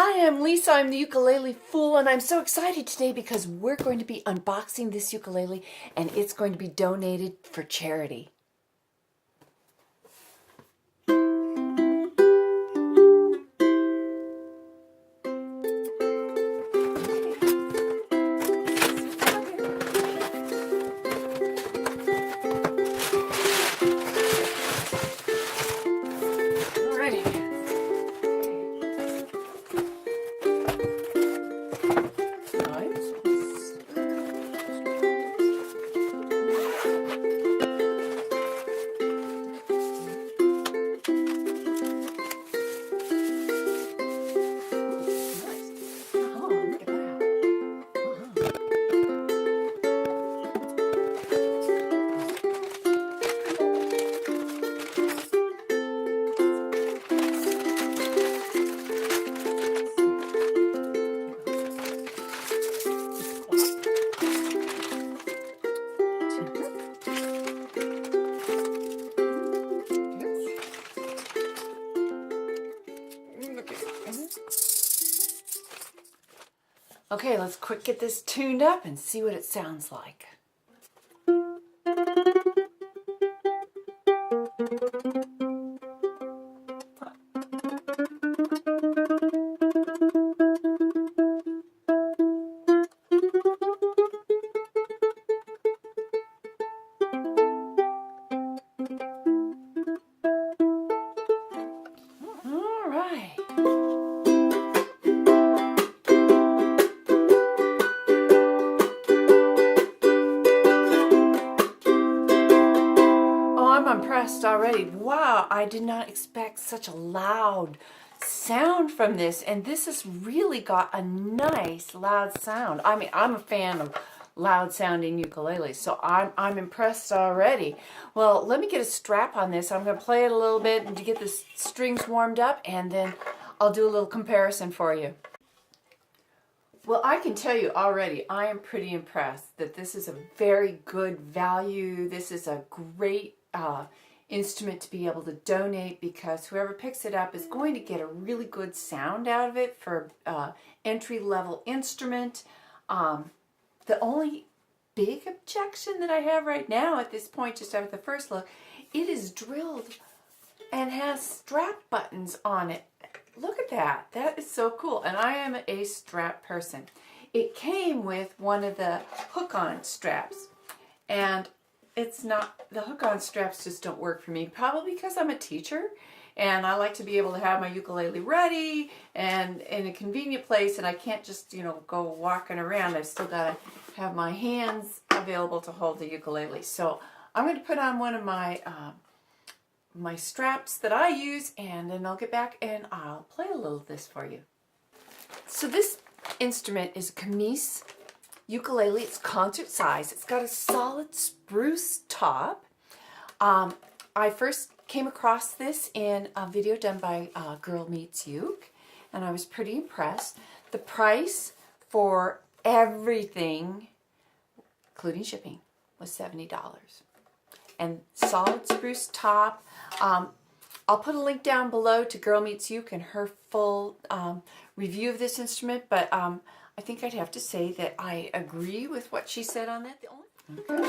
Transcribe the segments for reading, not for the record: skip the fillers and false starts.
Hi, I'm Lisa. I'm the ukulele fool, and I'm so excited today because we're going to be unboxing this ukulele, and it's going to be donated for charity. Alrighty. Okay, let's quick get this tuned up and see what it sounds like. All right. I'm impressed already. Wow, I did not expect such a loud sound from this, and this has really got a nice loud sound. I mean, I'm a fan of loud sounding ukuleles, so I'm impressed already. Well, let me get a strap on this. I'm going to play it a little bit to get the strings warmed up, and then I'll do a little comparison for you. Well, I can tell you already, I am pretty impressed that this is a very good value. This is a great instrument to be able to donate, because whoever picks it up is going to get a really good sound out of it for entry-level instrument. The only big objection that I have right now at this point, just after the first look, it is drilled and has strap buttons on it. Look at that. That is so cool. And I am a strap person. It came with one of the hook-on straps, and it's not, the hook-on straps just don't work for me, probably because I'm a teacher and I like to be able to have my ukulele ready and in a convenient place, and I can't just, go walking around. I've still got to have my hands available to hold the ukulele. So I'm going to put on one of my my straps that I use, and then I'll get back and I'll play a little of this for you. So this instrument is a Kmise ukulele. It's concert size. It's got a solid spruce top. I first came across this in a video done by Girl Meets Uke, and I was pretty impressed. The price for everything, including shipping, was $70. And solid spruce top. I'll put a link down below to Girl Meets Uke and her full review of this instrument, but I think I'd have to say that I agree with what she said on that. Okay.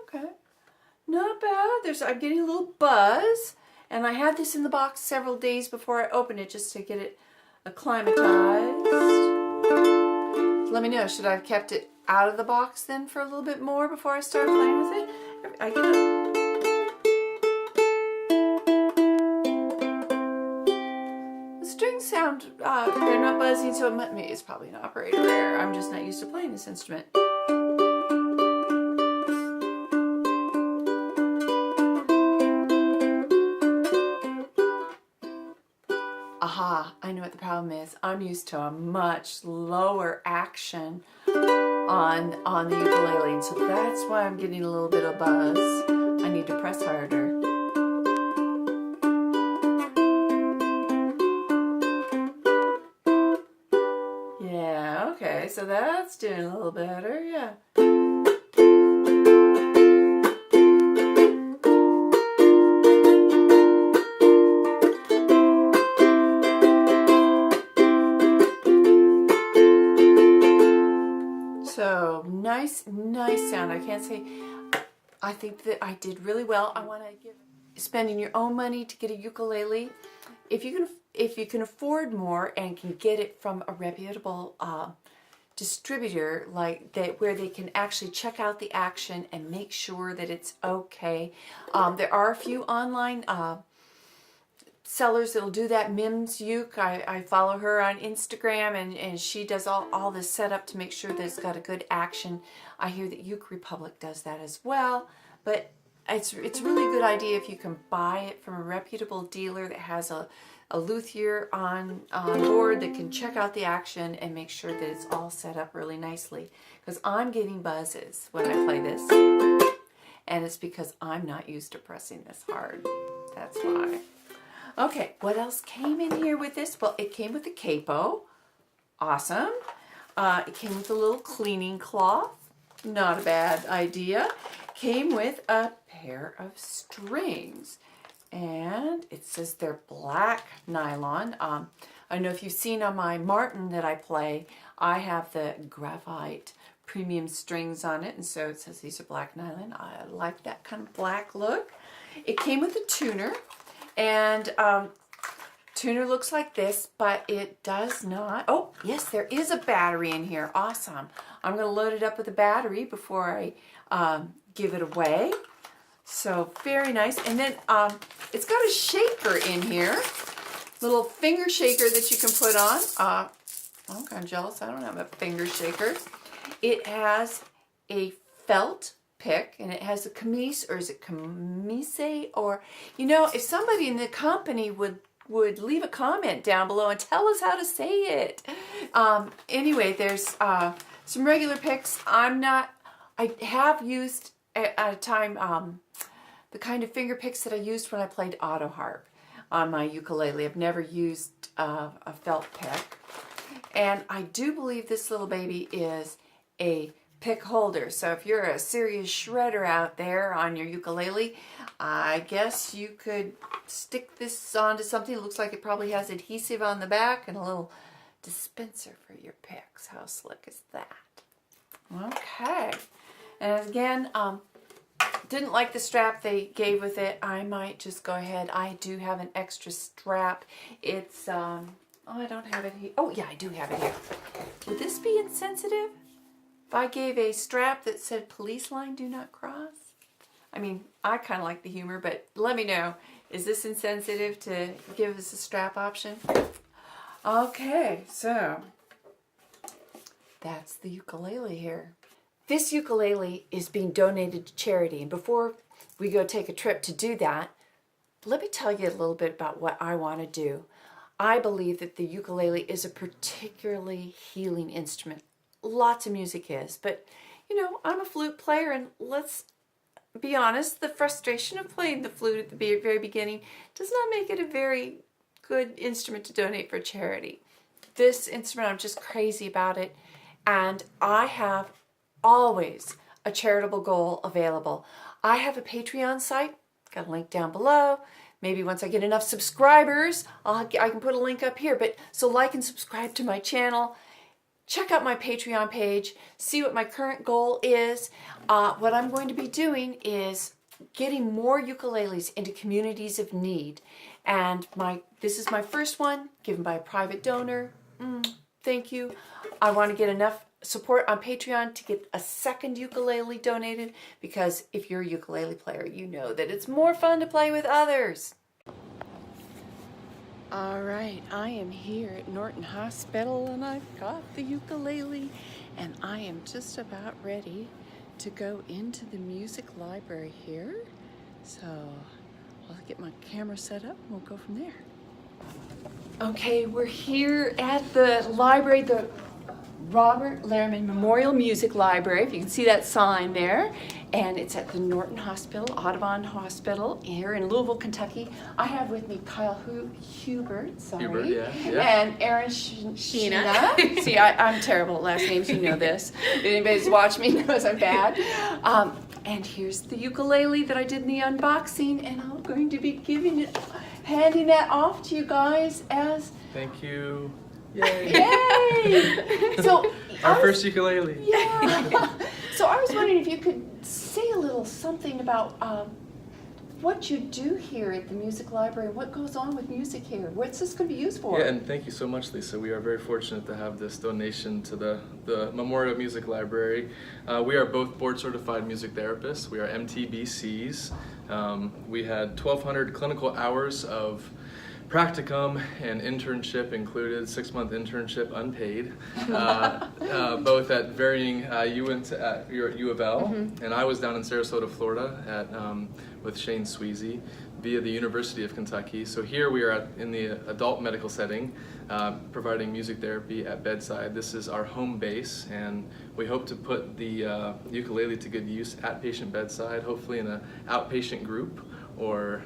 Okay. Not bad. I'm getting a little buzz, and I had this in the box several days before I opened it just to get it acclimatized. Let me know, should I have kept it out of the box then for a little bit more before I start playing with it? I get it. The strings sound, they're not buzzing, so it's probably an operator error. I'm just not used to playing this instrument. Aha, I know what the problem is. I'm used to a much lower action on the ukulele, and so that's why I'm getting a little bit of buzz. I need to press harder. so that's doing a little better, yeah. So nice sound. I can't say, I think that I did really well. I want to give spending your own money to get a ukulele. If you can afford more and can get it from a reputable distributor like that, where they can actually check out the action and make sure that it's okay. There are a few online sellers that'll do that. Mims Uke, I follow her on Instagram, and she does all this setup to make sure that it's got a good action. I hear that Uke Republic does that as well, but it's really a good idea if you can buy it from a reputable dealer that has a luthier on board that can check out the action and make sure that it's all set up really nicely. Because I'm getting buzzes when I play this, and it's because I'm not used to pressing this hard. That's why. Okay, what else came in here with this? Well, it came with a capo. Awesome. It came with a little cleaning cloth. Not a bad idea. Came with a pair of strings. And it says they're black nylon. I don't know if you've seen on my Martin that I play, I have the graphite premium strings on it. And so it says these are black nylon. I like that kind of black look. It came with a tuner. And tuner looks like this, but it does not. Oh, yes, there is a battery in here. Awesome. I'm going to load it up with a battery before I give it away. So very nice. And then it's got a shaker in here. Little finger shaker that you can put on. I'm kind of jealous. I don't have a finger shaker. It has a felt pick, and it has a Kmise, or is it Kmise? Or, you know, if somebody in the company would leave a comment down below and tell us how to say it. Anyway, there's some regular picks. I have used at a time the kind of finger picks that I used when I played auto harp on my ukulele. I've never used a felt pick. And I do believe this little baby is a pick holder. So if you're a serious shredder out there on your ukulele, I guess you could stick this onto something. It looks like it probably has adhesive on the back and a little dispenser for your picks. How slick is that? Okay. And again, didn't like the strap they gave with it. I might just go ahead. I do have an extra strap. It's, oh, I don't have it here. Oh, yeah, I do have it here. Would this be insensitive if I gave a strap that said police line do not cross? I mean, I kind of like the humor, but let me know. Is this insensitive to give us a strap option? Okay, so that's the ukulele here. This ukulele is being donated to charity, and before we go take a trip to do that, let me tell you a little bit about what I want to do. I believe that the ukulele is a particularly healing instrument. Lots of music is, but you know, I'm a flute player, and let's be honest, the frustration of playing the flute at the very beginning does not make it a very good instrument to donate for charity. This instrument, I'm just crazy about it, and I have always a charitable goal available. I have a Patreon site, got a link down below. Maybe once I get enough subscribers, I can put a link up here. But so like and subscribe to my channel. Check out my Patreon page. See what my current goal is. What I'm going to be doing is getting more ukuleles into communities of need. And this is my first one, given by a private donor. Thank you. I want to get enough support on Patreon to get a second ukulele donated, because if you're a ukulele player, you know that it's more fun to play with others. All right, I am here at Norton Hospital, and I've got the ukulele, and I am just about ready to go into the music library here. So I'll get my camera set up and we'll go from there. Okay, we're here at the library, the Robert Lehrman Memorial Music Library, if you can see that sign there. and it's at the Norton Audubon Hospital here in Louisville, Kentucky. I have with me Kyle Hubert, sorry, Hubert, yeah. and Aaron Sheena. See, I'm terrible at last names, you know this. If anybody's watched me knows I'm bad. And here's the ukulele that I did in the unboxing, and I'm going to be handing that off to you guys as... Thank you. Yay! Yay! So our first ukulele. Yeah. So I was wondering if you could say a little something about what you do here at the music library. What goes on with music here? What's this going to be used for? Yeah, and thank you so much, Lisa. We are very fortunate to have this donation to the Memorial Music Library. We are both board-certified music therapists. We are MTBCs. We had 1,200 clinical hours of practicum and internship included, 6-month internship unpaid, both at varying U of L, and I was down in Sarasota, Florida with Shane Sweezy via the University of Kentucky. So here we are in the adult medical setting, providing music therapy at bedside. This is our home base, and we hope to put the ukulele to good use at patient bedside, hopefully in an outpatient group, or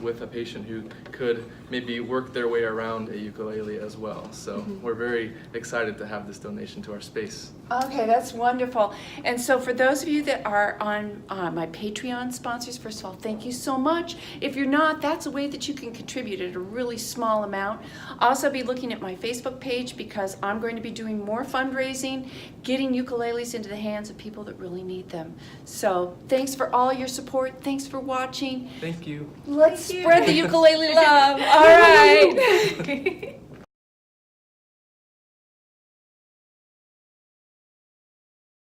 with a patient who could maybe work their way around a ukulele as well. So we're very excited to have this donation to our space. Okay, that's wonderful. And so for those of you that are on my Patreon sponsors, first of all, thank you so much. If you're not, that's a way that you can contribute at a really small amount. I'll also be looking at my Facebook page because I'm going to be doing more fundraising, getting ukuleles into the hands of people that really need them. So thanks for all your support. Thanks for watching. Thank you. Let's spread the ukulele love. All right.